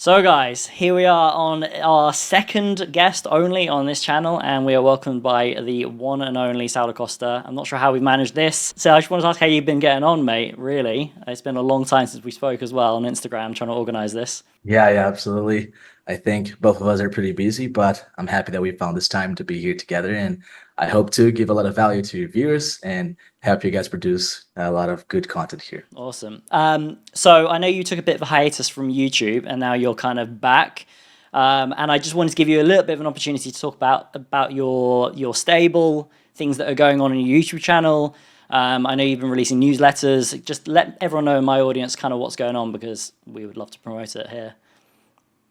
So guys, here we are on our second guest only on this channel, and we are welcomed by the one and only Saulo Costa. I'm not sure how we've managed this. So I just wanted to ask how you've been getting on, mate, really. It's been a long time since we spoke as well on Instagram trying to organize this. Yeah, absolutely. I think both of us are pretty busy, but I'm happy that we found this time to be here together. And I hope to give a lot of value to your viewers and help you guys produce a lot of good content here. Awesome. So I know you took a bit of a hiatus from YouTube and now you're kind of back. And I just wanted to give you a little bit of an opportunity to talk about your stable, things that are going on your YouTube channel. I know you've been releasing newsletters. Just let everyone know in my audience kind of what's going on because we would love to promote it here.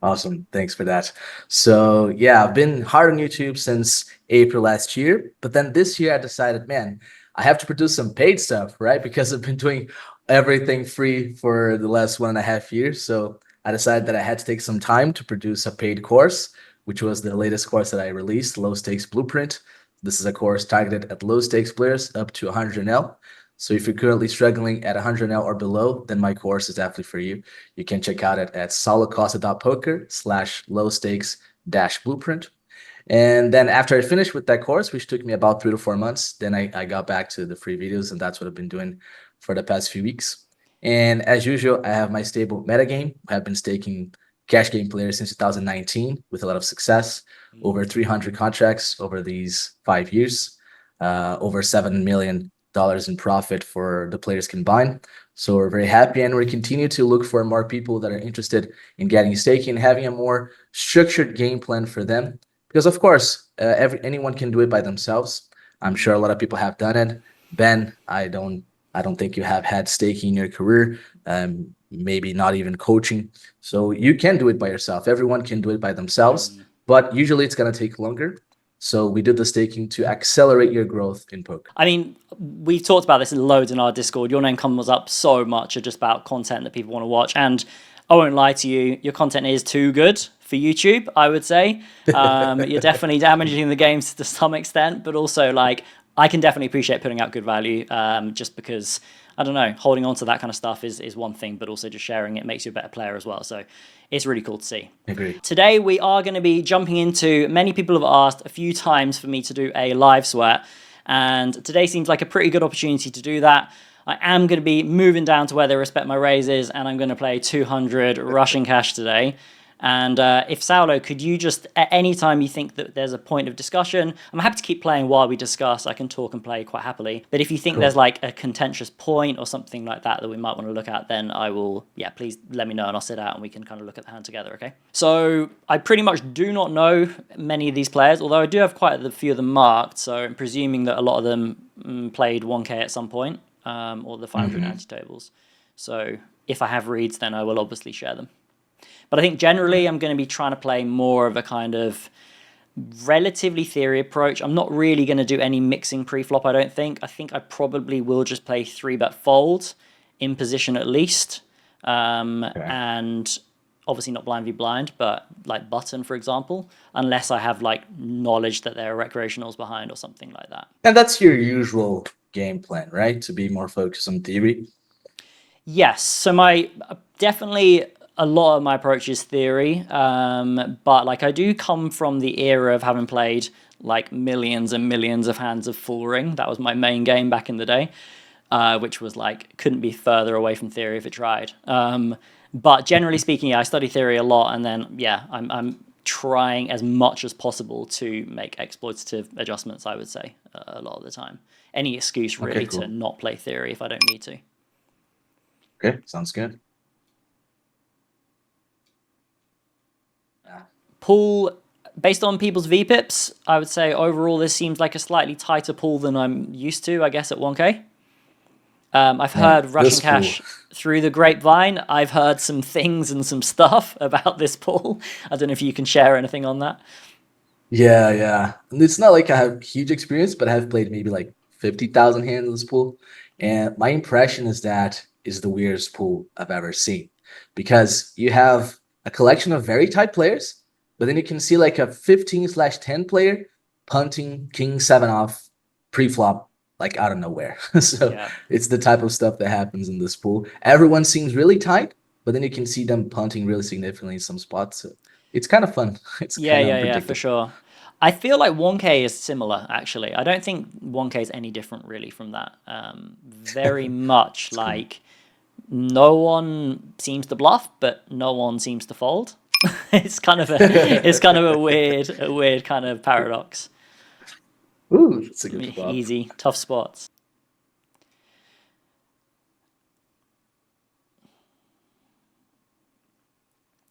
Awesome. Thanks for that. So yeah, I've been hard on YouTube since April last year, but then this year I decided, man, I have to produce some paid stuff, right? Because I've been doing everything free for the last 1.5 years. So I decided that I had to take some time to produce a paid course, which was the latest course that I released, Low Stakes Blueprint. This is a course targeted at low stakes players up to 100L. So if you're currently struggling at 100L or below, then my course is definitely for you. You can check out it at saulocosta.poker/low stakes blueprint. And then after I finished with that course, which took me about 3 to 4 months, then I got back to the free videos, and that's what I've been doing for the past few weeks. And as usual, I have my stable metagame. I have been staking cash game players since 2019 with a lot of success, over 300 contracts over these 5 years, over $7 million in profit for the players combined. So we're very happy, and we continue to look for more people that are interested in getting staking and having a more structured game plan for them. Because of course, anyone can do it by themselves. I'm sure a lot of people have done it. Ben, I don't think you have had staking in your career, maybe not even coaching. So you can do it by yourself. Everyone can do it by themselves, but usually it's going to take longer. So we did the staking to accelerate your growth in poker. I mean, we've talked about this in loads in our Discord. Your name comes up so much just about content that people want to watch. And I won't lie to you, your content is too good for YouTube, I would say. You're definitely damaging the games to some extent, but also like I can definitely appreciate putting out good value just because, I don't know, holding on to that kind of stuff is one thing, but also just sharing it makes you a better player as well. So it's really cool to see. Agree. Today we are going to be jumping into, many people have asked a few times for me to do a live sweat, and today seems like a pretty good opportunity to do that. I am going to be moving down to where they respect my raises, and I'm going to play 200 Russian cash today. And if Saulo, could you just, at any time you think that there's a point of discussion, I'm happy to keep playing while we discuss. I can talk and play quite happily. But if you think there's like a contentious point or something like that that we might want to look at, then I will, yeah, please let me know and I'll sit out and we can kind of look at the hand together, okay? So I pretty much do not know many of these players, although I do have quite a few of them marked. So I'm presuming that a lot of them played 1K at some point, or the 590 tables. So if I have reads, then I will obviously share them. But I think generally I'm going to be trying to play more of a kind of relatively theory approach. I'm not really going to do any mixing pre-flop, I don't think. I think I probably will just play 3-bet fold in position at least. And obviously not blind v blind, but like button, for example, unless I have like knowledge that there are recreationals behind or something like that. And that's your usual game plan, right? To be more focused on theory. Yes. So my definitely a lot of my approach is theory, but like I do come from the era of having played like millions and millions of hands of full ring. That was my main game back in the day, which was like couldn't be further away from theory if it tried. But generally speaking, yeah, I study theory a lot, and then yeah, I'm trying as much as possible to make exploitative adjustments. I would say a lot of the time, any excuse really to not play theory if I don't need to. Okay, sounds good. Pool, based on people's VPIPs, I would say overall this seems like a slightly tighter pool than I'm used to, I guess, at 1K. I've heard Russian cash through the grapevine. I've heard some things and some stuff about this pool. I don't know if you can share anything on that. Yeah. And it's not like I have huge experience, but I have played maybe like 50,000 hands in this pool. And my impression is that is the weirdest pool I've ever seen. Because you have a collection of very tight players, but then you can see like a 15/10 player punting king 7 off pre-flop like out of nowhere. So Yeah. it's the type of stuff that happens in this pool. Everyone seems really tight, but then you can see them punting really significantly in some spots. So it's kind of fun. It's Yeah, kind of yeah, yeah, for unpredictable. sure. I feel like 1K is similar, actually. I don't think 1K is any different really from that. Very much It's cool. like no one seems to bluff, but no one seems to fold. It's kind of a a weird kind of paradox. Ooh, that's a good flop. Easy, tough spots.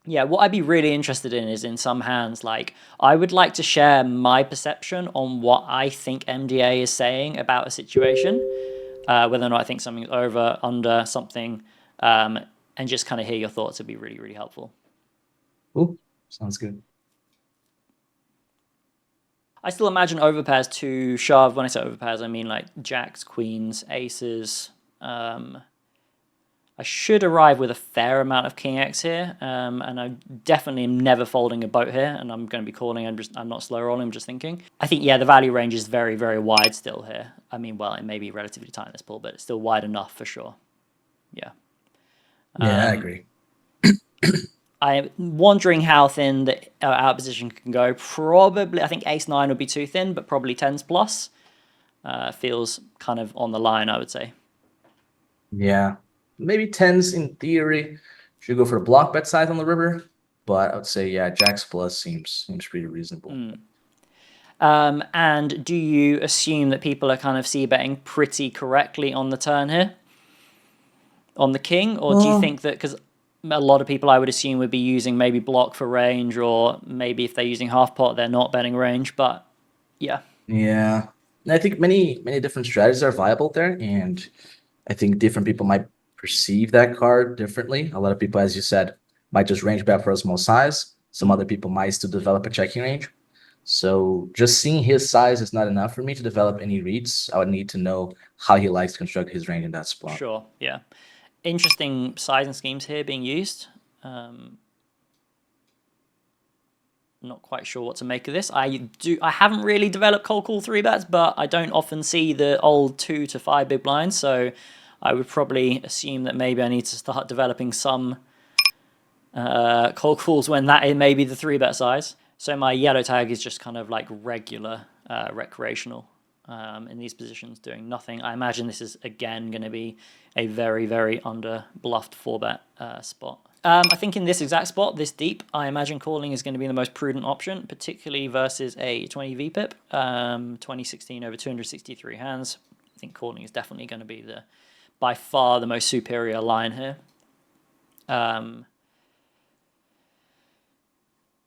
Yeah, what I'd be really interested in is in some hands, like I would like to share my perception on what I think MDA is saying about a situation, whether or not I think something's over, under, something, and just kind of hear your thoughts would be really, really helpful. Ooh, sounds good. I still imagine overpairs to shove. When I say overpairs, I mean like jacks, queens, aces. I should arrive with a fair amount of king X here, and I definitely am never folding a boat here, and I'm going to be calling. I'm not slow rolling. I'm just thinking. I think the value range is very, very wide still here. I mean, well, it may be relatively tight in this pool, but it's still wide enough for sure. Yeah. Yeah, I agree. I'm wondering how thin the out position can go. Probably, I think ace-9 would be too thin, but probably tens plus feels kind of on the line, I would say. Yeah, maybe tens in theory should go for a block bet size on the river, but I would say yeah, jacks plus seems pretty reasonable. And do you assume that people are kind of c-betting pretty correctly on the turn here? On the king? Or do you think that, because a lot of people I would assume would be using maybe block for range, or maybe if they're using half pot, they're not betting range, but yeah. Yeah, and I think many different strategies are viable there, and I think different people might perceive that card differently. A lot of people, as you said, might just range bet for a small size. Some other people might still develop a checking range. So just seeing his size is not enough for me to develop any reads. I would need to know how he likes to construct his range in that spot. Sure, yeah. Interesting sizing schemes here being used. Not quite sure what to make of this. I haven't really developed cold call 3-bets, but I don't often see the old 2 to 5 big blinds, so I would probably assume that maybe I need to start developing some cold calls when that may be the 3-bet size. So my yellow tag is just kind of like regular recreational in these positions, doing nothing. I imagine this is again going to be a very, very under bluffed 4-bet spot. I think in this exact spot, this deep, I imagine calling is going to be the most prudent option, particularly versus a 20 VPIP, 2016 over 263 hands. I think calling is definitely going to be by far the most superior line here.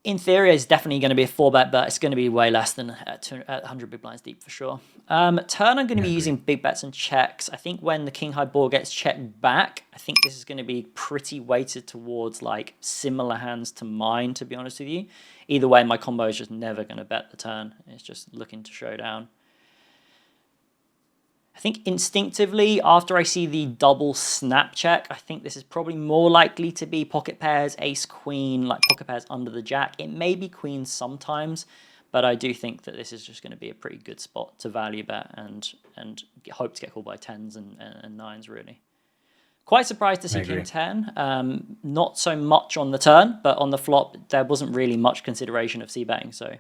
In theory, it's definitely going to be a 4-bet, but it's going to be way less than 100 big blinds deep for sure. Turn, I'm going to be using big bets and checks. I think when the king high board gets checked back, I think this is going to be pretty weighted towards like similar hands to mine, to be honest with you. Either way, my combo is just never going to bet the turn. It's just looking to show down. I think instinctively, after I see the double snap check, I think this is probably more likely to be pocket pairs, ace, queen, like pocket pairs under the jack. It may be queens sometimes, but I do think that this is just going to be a pretty good spot to value bet and hope to get called by tens and nines, really. Quite surprised to see king 10. Not so much on the turn, but on the flop, there wasn't really much consideration of c-betting, so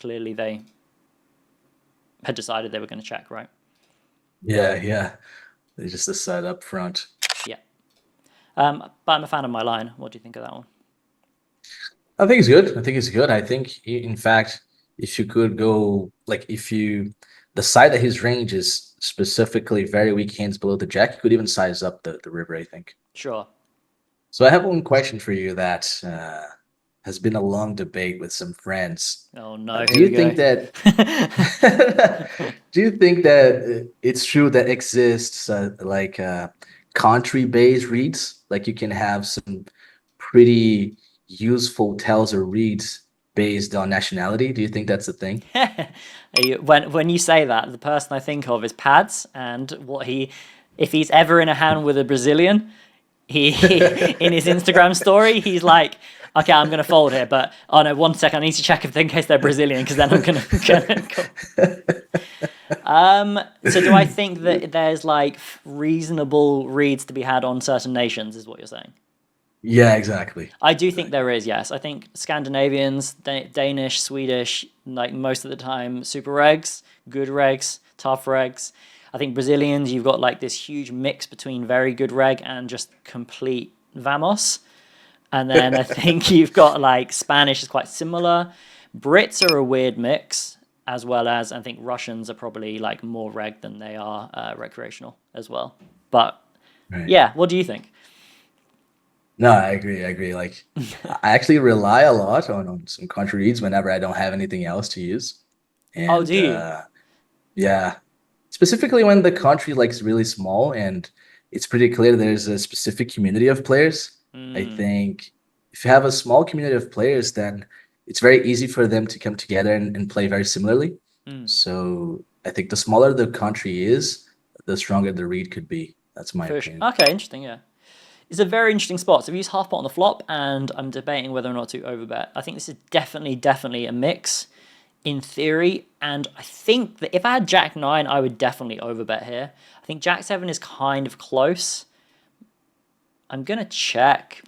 clearly they had decided they were going to check, right? Yeah. They just decide up front. Yeah. But I'm a fan of my line. What do you think of that one? I think it's good. I think, in fact, if you could go, like, the side that his range is specifically very weak hands below the jack, you could even size up the river, I think. Sure. So I have one question for you that has been a long debate with some friends. Oh no! Do you think that it's true that exists like country-based reads? Like you can have some pretty useful tells or reads based on nationality. Do you think that's a thing? When you say that, the person I think of is Pads, and if he's ever in a hand with a Brazilian, he in his Instagram story, he's like, okay, I'm going to fold here, but oh no, 1 second, I need to check in case they're Brazilian, because then I'm going to So do I think that there's like reasonable reads to be had on certain nations, is what you're saying? Yeah, exactly. I do think Exactly. there is, yes. I think Scandinavians, Danish, Swedish, like most of the time, super regs, good regs, tough regs. I think Brazilians, you've got like this huge mix between very good reg and just complete vamos. And then I think you've got like Spanish is quite similar. Brits are a weird mix, as well as I think Russians are probably like more reg than they are recreational as well. But Right. yeah, what do you think? No, I agree. I agree. Like, I actually rely a lot on some country reads whenever I don't have anything else to use. Oh, do And you? yeah, specifically when the country like is really small and it's pretty clear there's a specific community of players. I Mm, think if you have a small community of players, then it's very easy for them to come together and play very similarly. mm. So I think the smaller the country is, the stronger the read could be. That's my For sure. opinion. Okay, interesting. Yeah. It's a very interesting spot. So I've used half pot on the flop, and I'm debating whether or not to overbet. I think this is definitely a mix in theory, and I think that if I had Jack 9, I would definitely overbet here. I think Jack 7 is kind of close. I'm gonna check.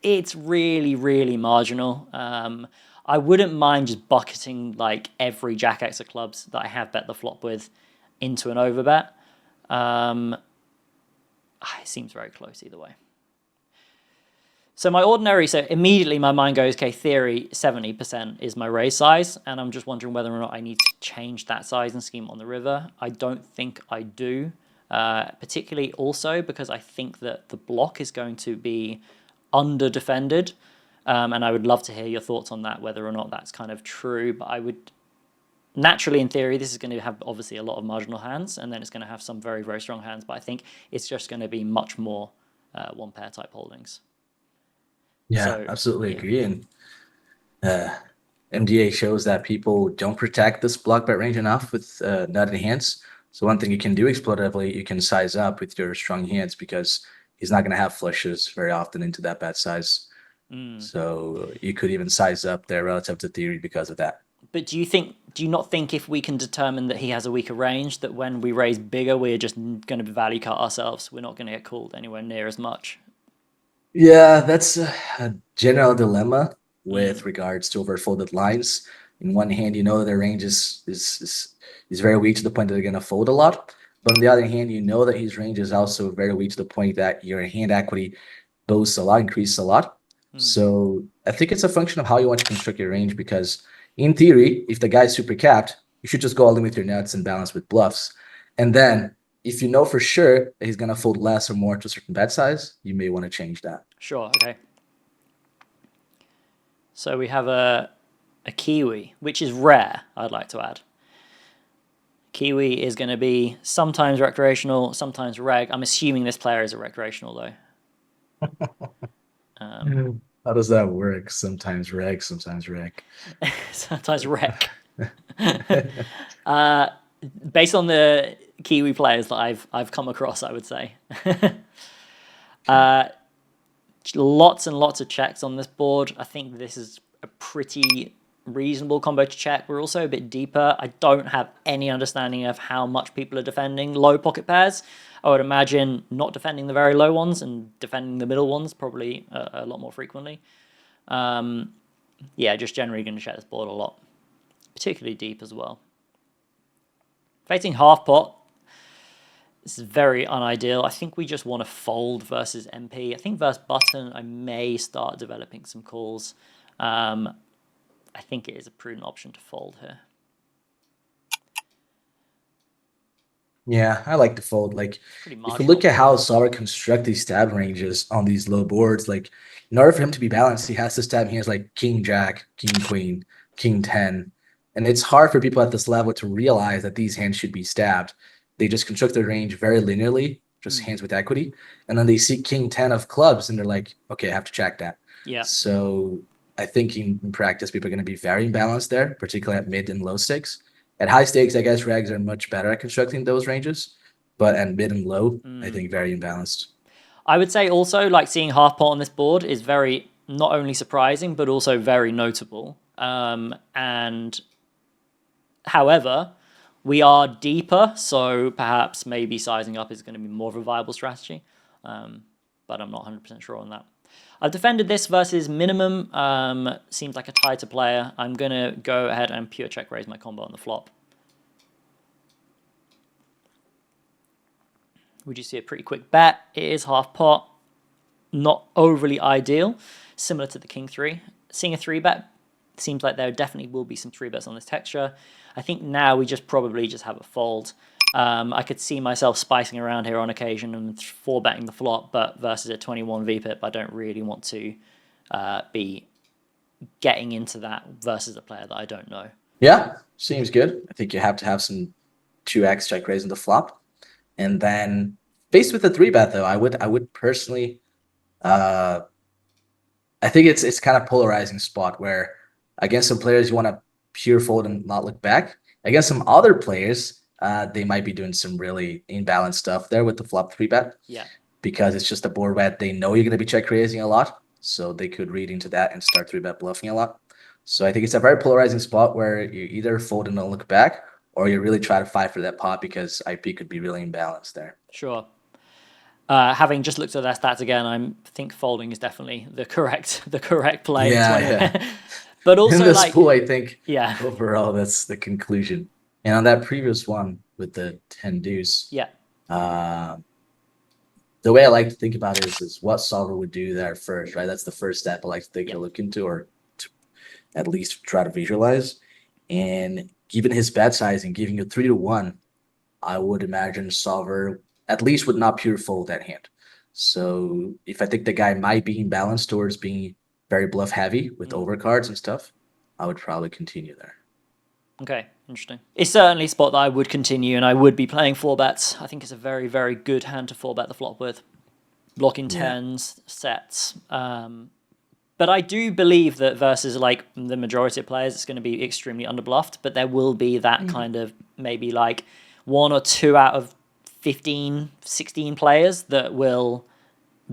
It's really marginal. I wouldn't mind just bucketing like every Jack X of clubs that I have bet the flop with into an overbet. It seems very close either way. So my ordinary, so immediately my mind goes, okay, theory 70% is my raise size, and I'm just wondering whether or not I need to change that sizing scheme on the river. I don't think I do, particularly also because I think that the block is going to be under defended, and I would love to hear your thoughts on that, whether or not that's kind of true. But I would naturally, in theory, this is going to have obviously a lot of marginal hands, and then it's going to have some very strong hands. But I think it's just going to be much more one pair type holdings. Yeah, So absolutely yeah. agree. And uh, MDA shows that people don't protect this block bet range enough with nutted hands. So one thing you can do exploitatively, you can size up with your strong hands because he's not going to have flushes very often into that bet size. Mm. So you could even size up there relative to theory because of that. But do you not think if we can determine that he has a weaker range, that when we raise bigger, we're just going to value cut ourselves? We're not going to get called anywhere near as much. Yeah, that's a general dilemma Mm. with regards to overfolded lines. In one hand, you know their range is very weak to the point that they're going to fold a lot. But on the other hand, you know that his range is also very weak to the point that your hand equity boasts a lot, increases a lot. Mm. So I think it's a function of how you want to construct your range because in theory, if the guy's super capped, you should just go all in with your nuts and balance with bluffs. And then if you know for sure that he's going to fold less or more to a certain bet size, you may want to change that. Sure. Okay. So we have a kiwi, which is rare. I'd like to add. Kiwi is going to be sometimes recreational, sometimes reg. I'm assuming this player is a recreational though. How does that work? Sometimes reg, sometimes reg. Sometimes rec. Based on the Kiwi players that I've come across, I would say. Lots and lots of checks on this board. I think this is a pretty reasonable combo to check. We're also a bit deeper. I don't have any understanding of how much people are defending low pocket pairs. I would imagine not defending the very low ones and defending the middle ones probably a lot more frequently. Yeah, just generally going to check this board a lot, particularly deep as well. Facing half pot, this is very unideal. I think we just want to fold versus MP. I think versus button, I may start developing some calls. I think it is a prudent option to fold here. Yeah, I like to fold. Like, Pretty if you marginal. look at how Saulo construct these stab ranges on these low boards, like, in order for him to be balanced, he has to stab hands like King Jack, King Queen, King 10. And it's hard for people at this level to realize that these hands should be stabbed. They just construct their range very linearly, just hands with equity. And then they see King 10 of clubs and they're like, okay, I have to check that. Yeah. So I think in practice, people are going to be very imbalanced there, particularly at mid and low stakes. At high stakes, I guess regs are much better at constructing those ranges, but at mid and low, I think very imbalanced. I would say also like seeing half pot on this board is very not only surprising but also very notable. And however, We are deeper, so perhaps maybe sizing up is going to be more of a viable strategy, but I'm not 100% sure on that. I've defended this versus minimum. Seems like a tighter player. I'm going to go ahead and pure check raise my combo on the flop. Would you see a pretty quick bet? It is half pot. Not overly ideal. Similar to the king 3. Seeing a 3-bet, seems like there definitely will be some 3-bets on this texture. I think now we probably just have a fold. I could see myself spicing around here on occasion and 4-betting the flop, but versus a 21 VPIP, I don't really want to be getting into that versus a player that I don't know. Yeah, seems good. I think you have to have some 2x check raise in the flop. And then faced with a 3-bet though, I would personally I think it's kind of polarizing spot where against some players you want to pure fold and not look back. Against some other players, they might be doing some really imbalanced stuff there with the flop 3-bet. Yeah. Because it's just a board bet. They know you're going to be check raising a lot, so they could read into that and start 3-bet bluffing a lot. So I think it's a very polarizing spot where you either fold and don't look back, or you really try to fight for that pot because IP could be really imbalanced there. Sure. Having just looked at their stats again, I think folding is definitely the correct play. Yeah. But also, in this like, pool, I think yeah, overall that's the conclusion. And on that previous one with the 10 deuce, yeah, the way I like to think about it is what solver would do there first, right? That's the first step I like to take a look into, or to at least try to visualize. And given his bet size and giving you 3-1, I would imagine solver at least would not pure fold that hand. So if I think the guy might be imbalanced towards being very bluff heavy with overcards and stuff, I would probably continue there. Okay, interesting. It's certainly a spot that I would continue, and I would be playing 4-bets. I think it's a very, very good hand to 4-bet the flop with. Blocking 10s, sets. But I do believe that versus like the majority of players, it's going to be extremely underbluffed, but there will be that kind of maybe like 1 or 2 out of 15, 16 players that will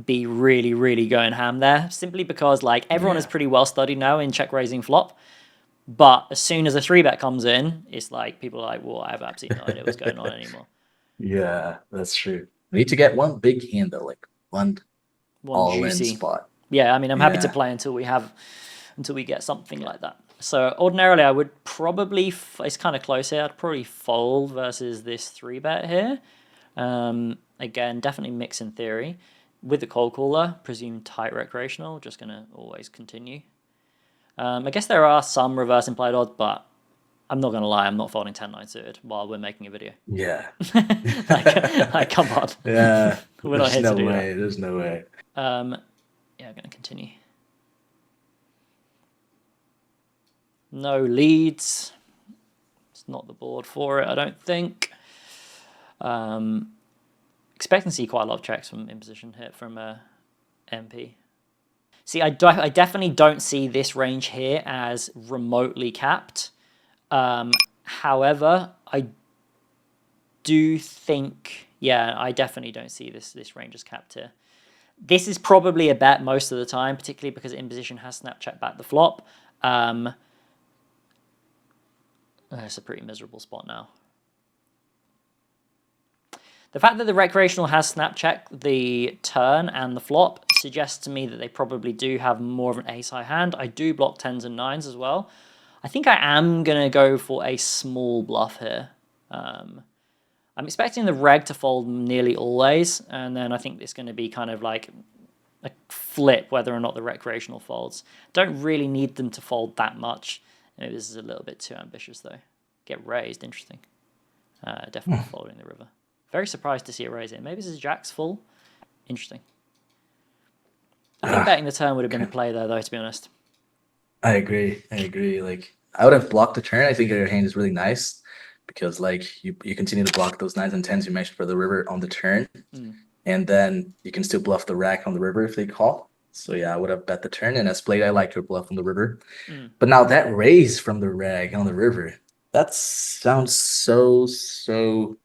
be really, really going ham there, simply because like everyone is pretty well studied now in check raising flop. But as soon as a 3-bet comes in, it's like people are like, well, I have absolutely no idea what's going on anymore. Yeah, that's true. We need to get one big hand though, like one all-in juicy spot. Yeah, I mean, I'm happy to play until we get something like that. So ordinarily, I would probably it's kind of close here. I'd probably fold versus this 3-bet here. Again, definitely mix in theory. With the cold caller, presume tight recreational, just going to always continue. I guess there are some reverse implied odds, but I'm not going to lie, I'm not folding 10-9 suited while we're making a video. Yeah. like, come on. Yeah. We're not here to do that. There's no way. Yeah, I'm going to continue. No leads. It's not the board for it, I don't think. Expecting to see quite a lot of checks from imposition hit from MP. See, I definitely don't see this range here as remotely capped. However, I do think, yeah, I definitely don't see this range as capped here. This is probably a bet most of the time, particularly because imposition has Snapchat back the flop. It's a pretty miserable spot now. The fact that the recreational has Snapchat the turn and the flop suggests to me that they probably do have more of an ace-high hand. I do block 10s and 9s as well. I think I am going to go for a small bluff here. I'm expecting the reg to fold nearly always, and then I think it's going to be kind of like a flip whether or not the recreational folds. Don't really need them to fold that much. Maybe this is a little bit too ambitious, though. Get raised, interesting. Definitely folding the river. Very surprised to see it raise it. Maybe this is Jack's full. Interesting. I think betting the turn would have been a play there, though, to be honest. I agree. Like, I would have blocked the turn. I think your hand is really nice because, like, you continue to block those 9s and 10s you mentioned for the river on the turn. And then you can still bluff the rack on the river if they call. So, yeah, I would have bet the turn. And as played, I like your bluff on the river. But now that raise from the rag on the river, that sounds so...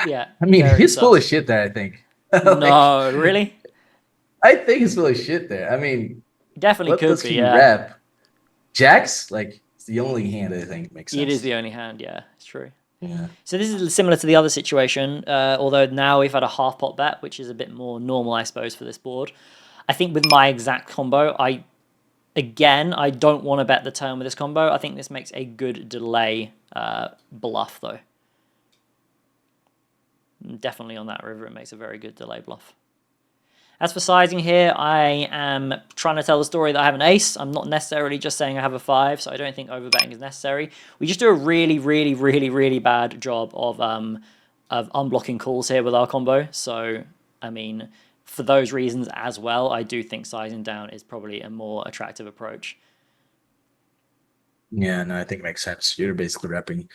Yeah. I mean, he's full of shit there, I think. No, really? I think he's full of shit there. I mean, definitely could be, yeah. Rep? Jacks? Like, the only hand I think makes sense. It is the only hand, yeah, it's true. Yeah. So this is similar to the other situation, although now we've had a half pot bet, which is a bit more normal, I suppose, for this board. I think with my exact combo, I don't want to bet the turn with this combo. I think this makes a good delay bluff, though. Definitely on that river, it makes a very good delay bluff. As for sizing here, I am trying to tell the story that I have an ace. I'm not necessarily just saying I have a 5, so I don't think overbetting is necessary. We just do a really, really, really, really bad job of unblocking calls here with our combo. So, I mean, for those reasons as well, I do think sizing down is probably a more attractive approach. Yeah, no, I think it makes sense. You're basically repping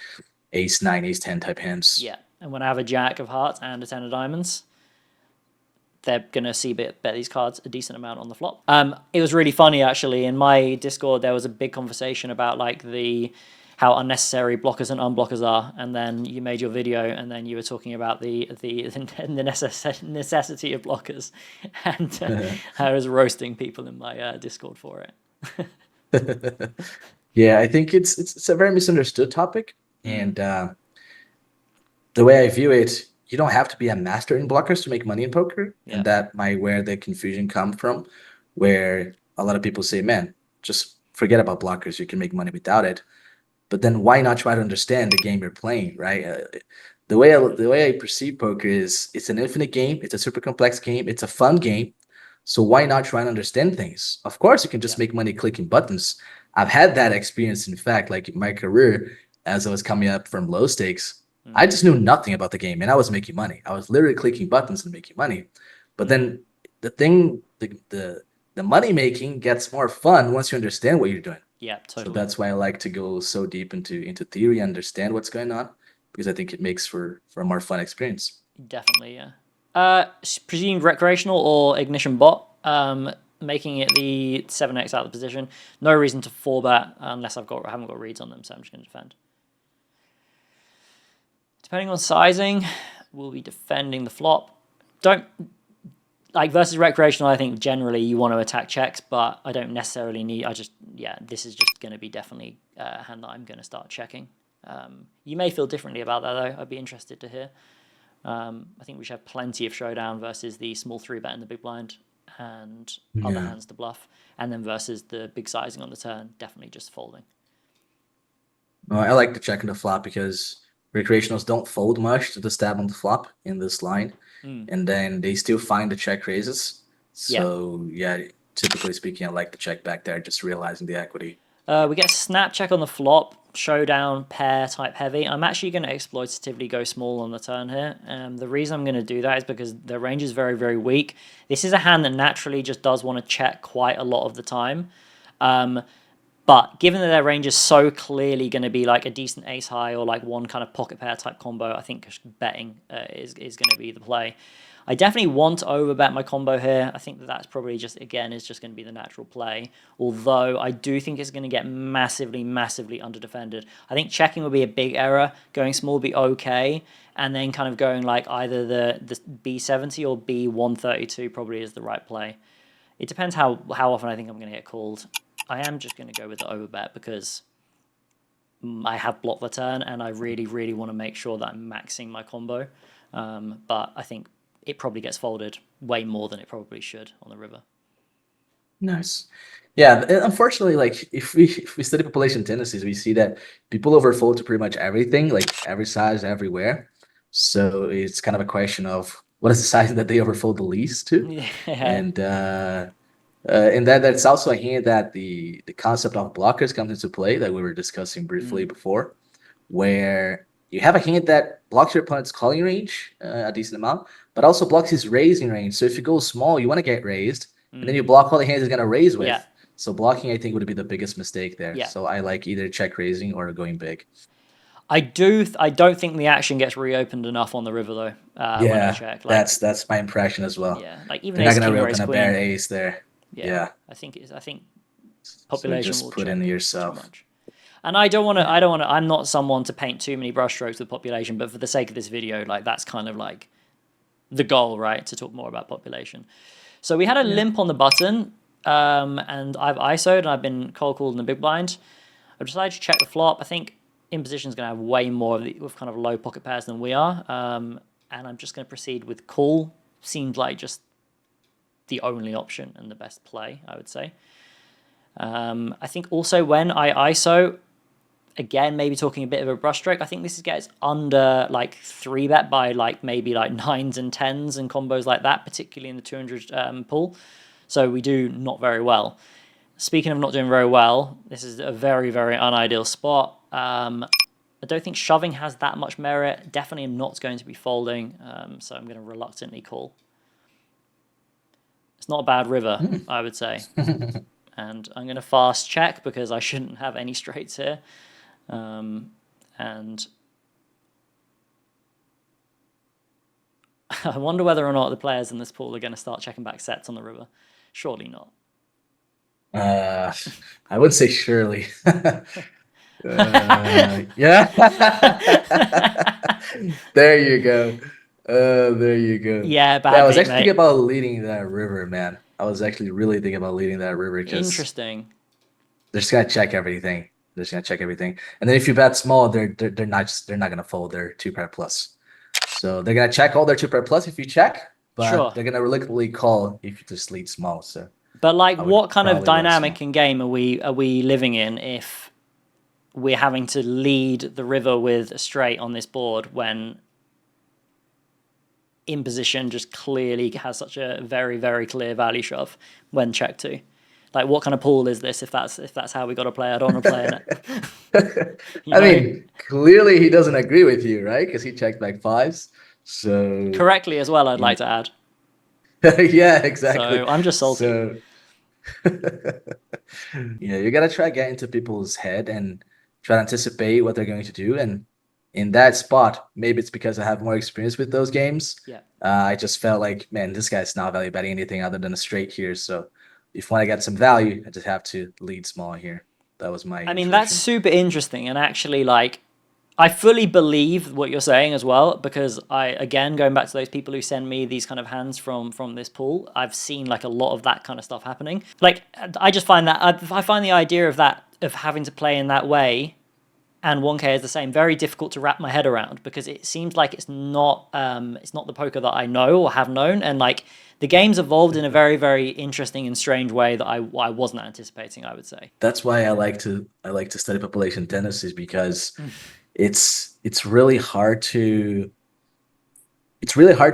ace 9, ace 10 type hands. Yeah, and when I have a jack of hearts and a 10 of diamonds, they're going to see bet these cards a decent amount on the flop. It was really funny, actually. In my Discord, there was a big conversation about like how unnecessary blockers and unblockers are. And then you made your video, and then you were talking about the necessity of blockers. And I was roasting people in my Discord for it. Yeah, I think it's a very misunderstood topic. And the way I view it, you don't have to be a master in blockers to make money in poker. Yeah. And that might where the confusion comes from, where a lot of people say, man, just forget about blockers. You can make money without it. But then why not try to understand the game you're playing, right? The way I perceive poker is it's an infinite game. It's a super complex game. It's a fun game. So why not try and understand things? Of course, you can just make money clicking buttons. I've had that experience, in fact, like in my career, as I was coming up from low stakes. I just knew nothing about the game, and I was making money. I was literally clicking buttons and making money. But then the money making gets more fun once you understand what you're doing. Yeah, totally. So that's why I like to go so deep into theory, understand what's going on, because I think it makes for a more fun experience. Definitely, yeah. Presumed recreational or ignition bot, making it the 7x out of the position. No reason to 4-bet unless I haven't got reads on them, so I'm just going to defend. Depending on sizing, we'll be defending the flop. Versus recreational, I think generally you want to attack checks, but I don't necessarily need, this is just going to be definitely a hand that I'm going to start checking. You may feel differently about that, though. I'd be interested to hear. I think we should have plenty of showdown versus the small 3-bet in the big blind and other hands to bluff. And then versus the big sizing on the turn, definitely just folding. Well, I like to check in the flop because recreationals don't fold much to the stab on the flop in this line. And then they still find the check raises. So, typically speaking, I like to check back there, just realizing the equity. We get a snap check on the flop, showdown, pair type heavy. I'm actually going to exploitatively go small on the turn here. The reason I'm going to do that is because the range is very, very weak. This is a hand that naturally just does want to check quite a lot of the time. But given that their range is so clearly going to be like a decent ace high or like one kind of pocket pair type combo, I think betting is going to be the play. I definitely want to overbet my combo here. I think that's probably just, again, is just going to be the natural play. Although I do think it's going to get massively, massively underdefended. I think checking would be a big error. Going small would be okay. And then kind of going like either the B70 or B132 probably is the right play. It depends how often I think I'm going to get called. I am just going to go with the overbet because I have blocked the turn and I really, really want to make sure that I'm maxing my combo. But I think it probably gets folded way more than it probably should on the river. Nice. Yeah, unfortunately, like if we study population tendencies, we see that people overfold to pretty much everything, like every size, everywhere. So it's kind of a question of what is the size that they overfold the least to, and that's also a hint that the concept of blockers comes into play that we were discussing briefly before, where you have a hand that blocks your opponent's calling range a decent amount, but also blocks his raising range. So if you go small, you want to get raised, and then you block all the hands he's going to raise with. So blocking, I think, would be the biggest mistake there. So I like either check raising or going big. I don't think the action gets reopened enough on the river though. When I check. Like, that's my impression as well. Yeah, like even they're not going to reopen a bare ace there. Yeah. I think population so just will put in yourself. And I don't want to. I'm not someone to paint too many brushstrokes with population, but for the sake of this video, like that's kind of like the goal, right? To talk more about population. So we had a limp on the button, and I've ISO'd and I've been cold called in the big blind. I've decided to check the flop. I think imposition is going to have way more with kind of low pocket pairs than we are. And I'm just going to proceed with call. Seems like just the only option and the best play, I would say. I think also when I ISO, again, maybe talking a bit of a brushstroke, I think this gets under like 3-bet by like maybe like 9s and 10s and combos like that, particularly in the 200 pool. So we do not very well. Speaking of not doing very well, this is a very, very unideal spot. I don't think shoving has that much merit. Definitely not going to be folding, so I'm going to reluctantly call. It's not a bad river, I would say. And I'm going to fast check because I shouldn't have any straights here. And I wonder whether or not the players in this pool are going to start checking back sets on the river. Surely not. I would say surely. Yeah. There you go. There you go. Yeah, bad Yeah, I was beat, actually mate. thinking about leading that river, man. I was actually really thinking about leading that river because Interesting. they're just gonna check everything. They're just gonna check everything. And then if you bet small, they're not gonna fold. They're 2-pair plus. So they're gonna check all their 2-pair plus if you check, but Sure. they're gonna reluctantly call if you just lead small. So But like, I would what kind of probably bet dynamic small. and game are we living in if we're having to lead the river with a straight on this board when imposition just clearly has such a very, very clear value shove when check to? Like, what kind of pool is this if that's how we got to play? I don't want to play in it. I mean, clearly he doesn't agree with you, right? Because he checked like 5s. So correctly as well, I'd like to add. yeah, exactly. So I'm just salty. So yeah, you gotta try to get into people's head and try to anticipate what they're going to do. And in that spot, maybe it's because I have more experience with those games. Yeah. I just felt like, man, this guy's not value betting anything other than a straight here. So if I want to get some value, I just have to lead small here. That was my I mean, that's intuition. super interesting. And actually, like, I fully believe what you're saying as well, because again, going back to those people who send me these kind of hands from this pool, I've seen like a lot of that kind of stuff happening. Like, I just find that, I find the idea of that, of having to play in that way, and 1K is the same, very difficult to wrap my head around, because it seems like it's not the poker that I know or have known, and like the game's evolved in a very, very interesting and strange way that I wasn't anticipating, I would say. That's why I like to study population tendencies, because it's really hard to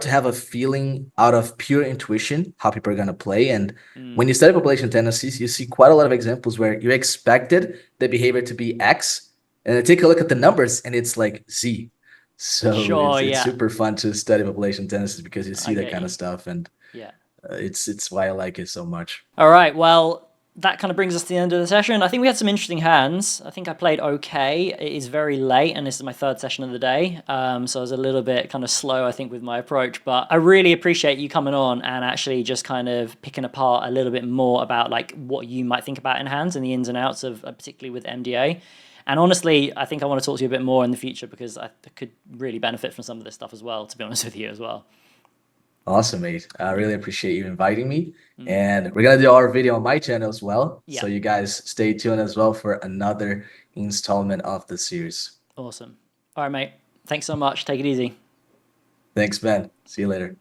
have a feeling out of pure intuition how people are going to play. And when you study population tendencies, you see quite a lot of examples where you expected the behavior to be X, and then take a look at the numbers and it's like Z. So Sure, it's yeah. super fun to study population tendencies because you see I that get kind you. of stuff, and Yeah. it's why I like it so much. All right, well, that kind of brings us to the end of the session. I think we had some interesting hands. I think I played okay. It is very late, and this is my third session of the day, so I was a little bit kind of slow, I think, with my approach. But I really appreciate you coming on and actually just kind of picking apart a little bit more about like what you might think about in hands and the ins and outs of, particularly with MDA. And honestly, I think I want to talk to you a bit more in the future, because I could really benefit from some of this stuff as well, to be honest with you as well. Awesome, mate. I really appreciate you inviting me. And we're going to do our video on my channel as well. Yeah. So you guys stay tuned as well for another installment of the series. Awesome. All right, mate. Thanks so much. Take it easy. Thanks, Ben. See you later.